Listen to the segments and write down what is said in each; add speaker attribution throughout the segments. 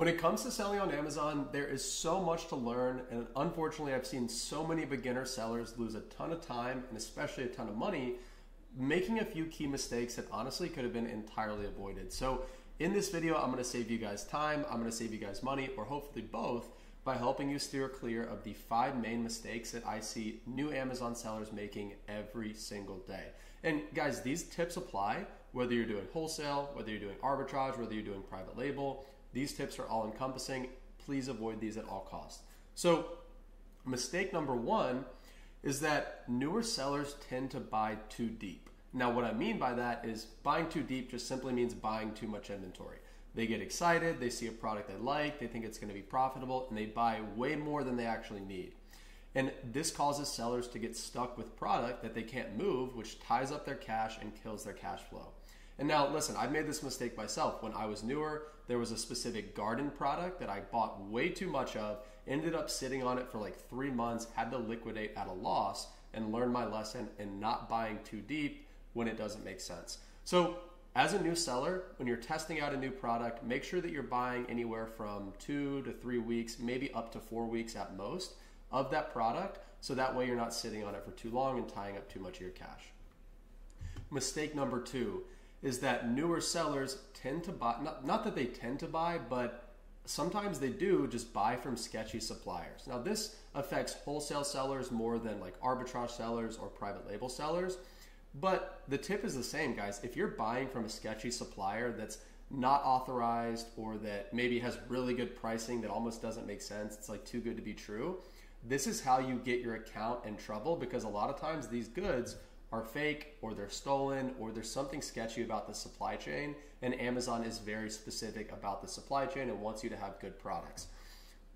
Speaker 1: When it comes to selling on Amazon, there is so much to learn, and unfortunately, I've seen so many beginner sellers lose a ton of time and especially a ton of money making a few key mistakes that honestly could have been entirely avoided. So in this video, I'm gonna save you guys time, I'm gonna save you guys money, or hopefully both, by helping you steer clear of the 5 main mistakes that I see new Amazon sellers making every single day. And guys, these tips apply whether you're doing wholesale, whether you're doing arbitrage, whether you're doing private label. These tips are all encompassing. Please avoid these at all costs. So mistake number 1 is that newer sellers tend to buy too deep. Now, what I mean by that is buying too deep just simply means buying too much inventory. They get excited, they see a product they like, they think it's going to be profitable, and they buy way more than they actually need. And this causes sellers to get stuck with product that they can't move, which ties up their cash and kills their cash flow. And now, listen, I've made this mistake myself. When I was newer, there was a specific garden product that I bought way too much of, ended up sitting on it for like 3 months, had to liquidate at a loss, and learned my lesson in not buying too deep when it doesn't make sense. So as a new seller, when you're testing out a new product, make sure that you're buying anywhere from 2 to 3 weeks, maybe up to 4 weeks at most of that product, so that way you're not sitting on it for too long and tying up too much of your cash. Mistake number 2 is that newer sellers tend to buy, not that they tend to buy, but sometimes they do just buy from sketchy suppliers. Now this affects wholesale sellers more than like arbitrage sellers or private label sellers, but the tip is the same, guys. If you're buying from a sketchy supplier that's not authorized or that maybe has really good pricing that almost doesn't make sense, it's like too good to be true, this is how you get your account in trouble, because a lot of times these goods are fake or they're stolen or there's something sketchy about the supply chain, and Amazon is very specific about the supply chain and wants you to have good products.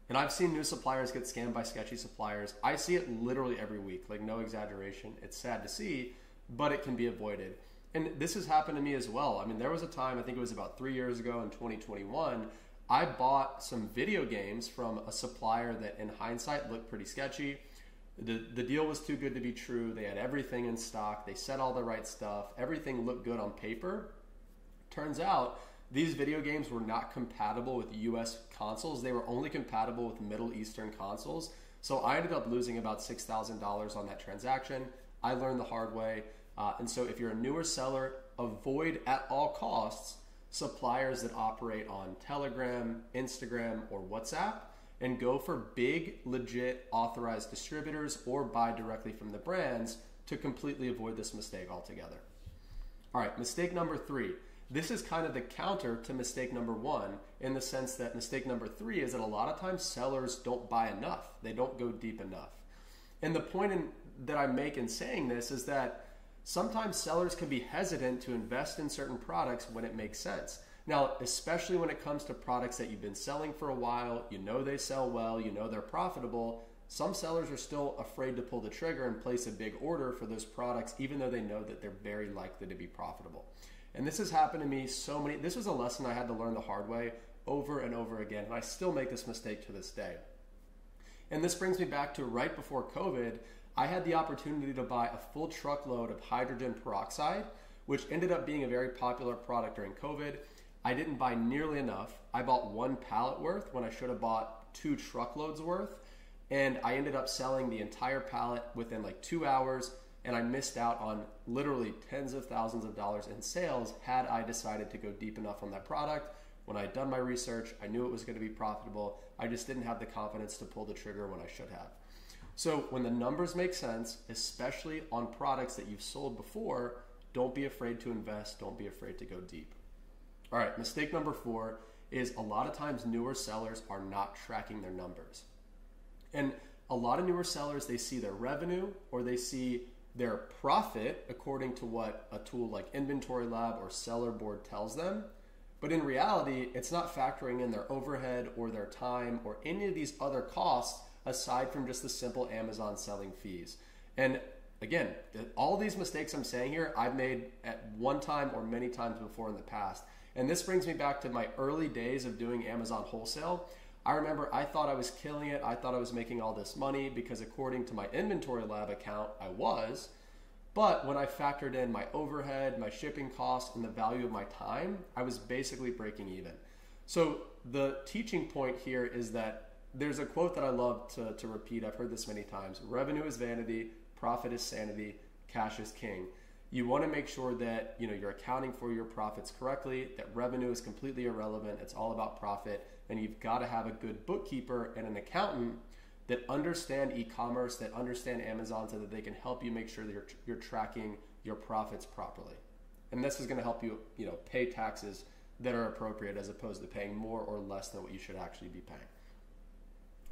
Speaker 1: And I've seen new suppliers get scammed by sketchy suppliers. I see it literally every week, like no exaggeration. It's sad to see, but it can be avoided. And this has happened to me as well. I mean, there was a time, I think it was about 3 years ago in 2021, I bought some video games from a supplier that in hindsight looked pretty sketchy. The deal was too good to be true. They had everything in stock. They said all the right stuff. Everything looked good on paper. Turns out these video games were not compatible with US consoles. They were only compatible with Middle Eastern consoles. So I ended up losing about $6,000 on that transaction. I learned the hard way. And so if you're a newer seller, avoid at all costs suppliers that operate on Telegram, Instagram, or WhatsApp, and go for big, legit, authorized distributors or buy directly from the brands to completely avoid this mistake altogether. All right, mistake number 3. This is kind of the counter to mistake number 1 in the sense that mistake number 3 is that a lot of times sellers don't buy enough. They don't go deep enough. And the point that I make in saying this is that sometimes sellers can be hesitant to invest in certain products when it makes sense. Now, especially when it comes to products that you've been selling for a while, you know they sell well, you know they're profitable, some sellers are still afraid to pull the trigger and place a big order for those products, even though they know that they're very likely to be profitable. And this has happened to me this was a lesson I had to learn the hard way over and over again, and I still make this mistake to this day. And this brings me back to right before COVID, I had the opportunity to buy a full truckload of hydrogen peroxide, which ended up being a very popular product during COVID. I didn't buy nearly enough. I bought 1 pallet worth when I should have bought 2 truckloads worth. And I ended up selling the entire pallet within like 2 hours. And I missed out on literally tens of thousands of dollars in sales had I decided to go deep enough on that product. When I had done my research, I knew it was going to be profitable. I just didn't have the confidence to pull the trigger when I should have. So when the numbers make sense, especially on products that you've sold before, don't be afraid to invest. Don't be afraid to go deep. All right, mistake number 4 is a lot of times newer sellers are not tracking their numbers. And a lot of newer sellers, they see their revenue or they see their profit according to what a tool like Inventory Lab or Seller Board tells them. But in reality, it's not factoring in their overhead or their time or any of these other costs aside from just the simple Amazon selling fees. And again, all these mistakes I'm saying here, I've made at one time or many times before in the past. And this brings me back to my early days of doing Amazon wholesale. I remember I thought I was killing it. I thought I was making all this money because according to my Inventory Lab account, I was. But when I factored in my overhead, my shipping costs, and the value of my time, I was basically breaking even. So the teaching point here is that there's a quote that I love to repeat. I've heard this many times. Revenue is vanity, profit is sanity, cash is king. You want to make sure that you're accounting for your profits correctly, that revenue is completely irrelevant. It's all about profit. And you've got to have a good bookkeeper and an accountant that understand e-commerce, that understand Amazon, so that they can help you make sure that you're tracking your profits properly. And this is going to help you, pay taxes that are appropriate as opposed to paying more or less than what you should actually be paying.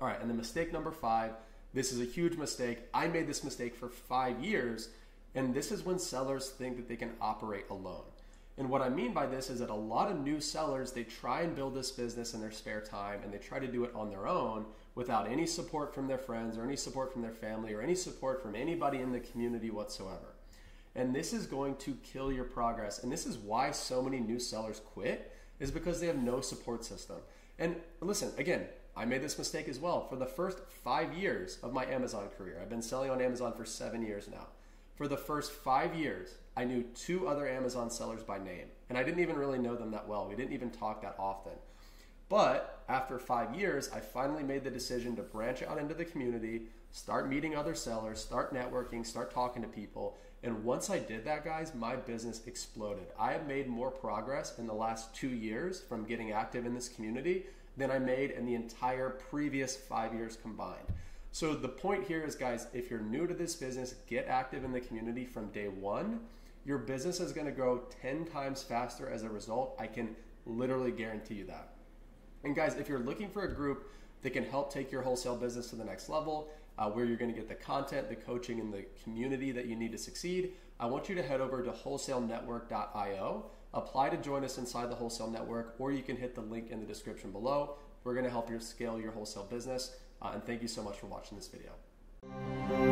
Speaker 1: All right, and then mistake number 5, this is a huge mistake. I made this mistake for 5 years, and this is when sellers think that they can operate alone. And what I mean by this is that a lot of new sellers, they try and build this business in their spare time, and they try to do it on their own without any support from their friends or any support from their family or any support from anybody in the community whatsoever. And this is going to kill your progress. And this is why so many new sellers quit, is because they have no support system. And listen, again, I made this mistake as well. For the first 5 years of my Amazon career, I've been selling on Amazon for 7 years now. For the first 5 years, I knew 2 other Amazon sellers by name, and I didn't even really know them that well. We didn't even talk that often. But after 5 years, I finally made the decision to branch out into the community, start meeting other sellers, start networking, start talking to people. And once I did that, guys, my business exploded. I have made more progress in the last 2 years from getting active in this community than I made in the entire previous 5 years combined. So the point here is, guys, if you're new to this business, get active in the community from day one. Your business is going to grow 10 times faster as a result. I can literally guarantee you that. And guys, if you're looking for a group that can help take your wholesale business to the next level, where you're going to get the content, the coaching, and the community that you need to succeed, I want you to head over to wholesalenetwork.io, apply to join us inside the Wholesale Network, or you can hit the link in the description below. We're going to help you scale your wholesale business. And thank you so much for watching this video.